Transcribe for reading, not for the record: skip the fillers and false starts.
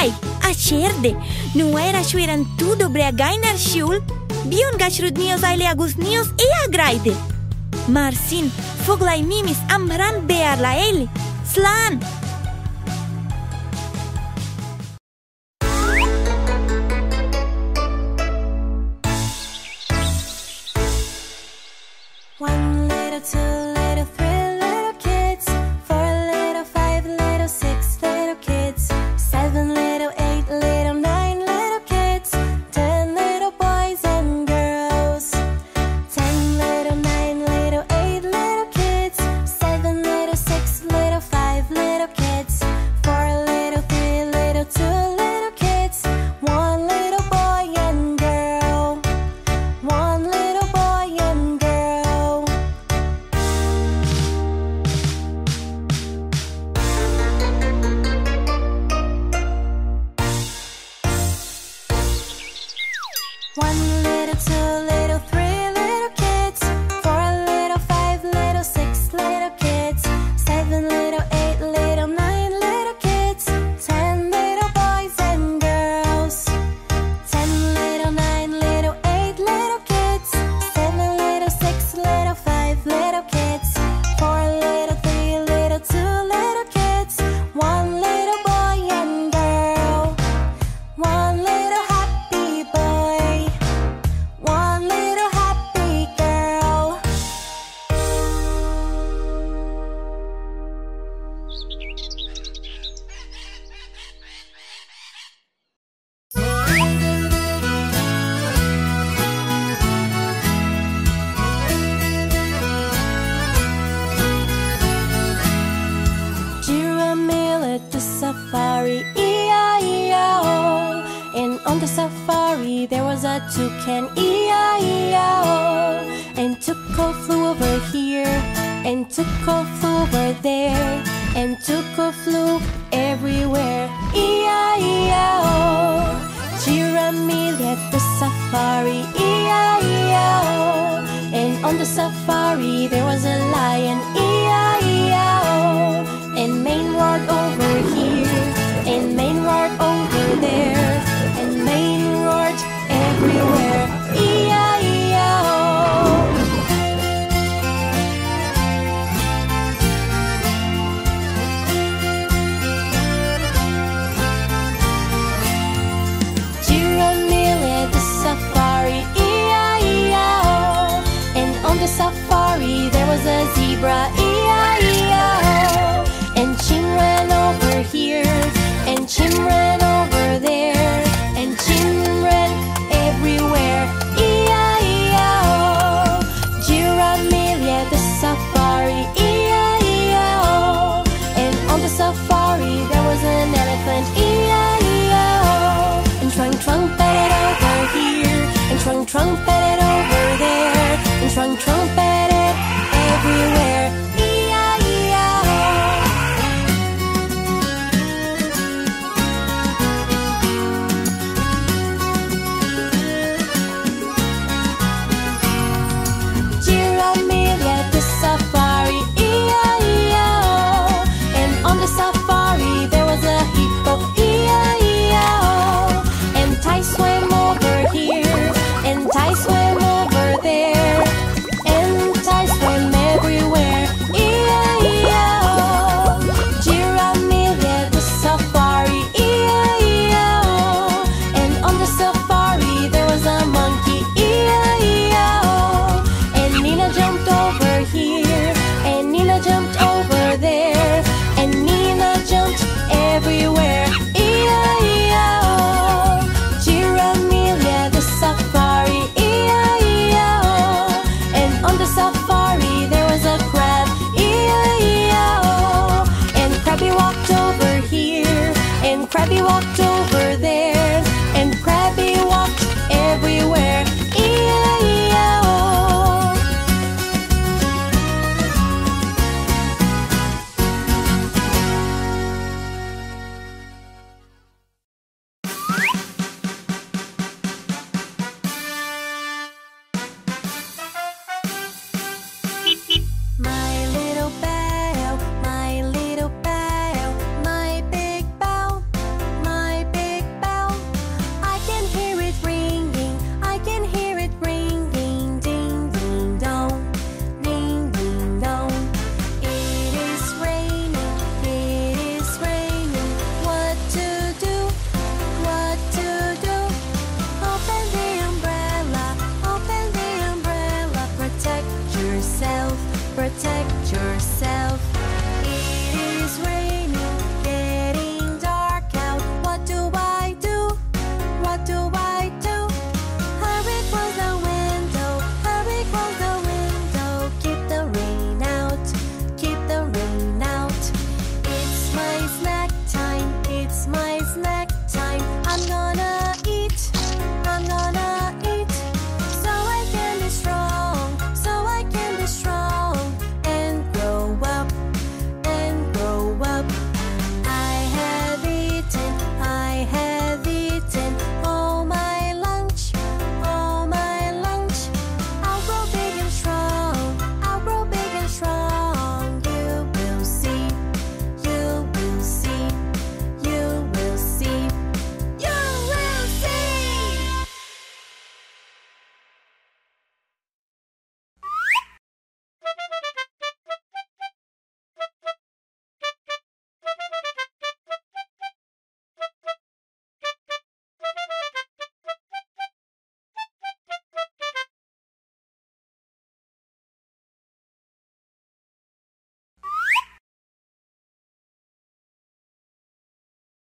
Ai, acerde, nu era șueran tu dobre againn ar siúl? Bion gachrud nios aile agus nios e agraide. Marsin, Foghlaim mimis Amhráin bear la eile. Slán! One little, two little, three little kids, 4 little, 5 little, 6 little kids, 7 little, 8 little, 9 little kids, 10 little boys and girls, 10 little, 9 little, 8 little kids, 7 little, 6 little, 5 little kids, 4 little, 3 little, 2 little kids, 1 little boy and girl, 1 little boy and girl. One little, 2 little, 3 little kids, 4 little, 5 little, 6 little kids, 7 little, 8 little, 9 little kids, 10 little boys and girls, 10 little, 9 little, 8 little kids, 7 little, 6 little, 5 little kids, 4 little, 3 little, 2 little kids, 1 little boy and girl, 1 little happy boy, 1 little happy girl. Giramille at the safari, E-I-E-I-O. And on the safari there was a toucan, E-I-E-I-O. And Tuco flew over here, and Tuco flew over there, and Tuco flew everywhere, E-I-E-I-O. Giramille at the safari, E-I-E-I-O. And on the safari there was a lion, E-I-E-I-O.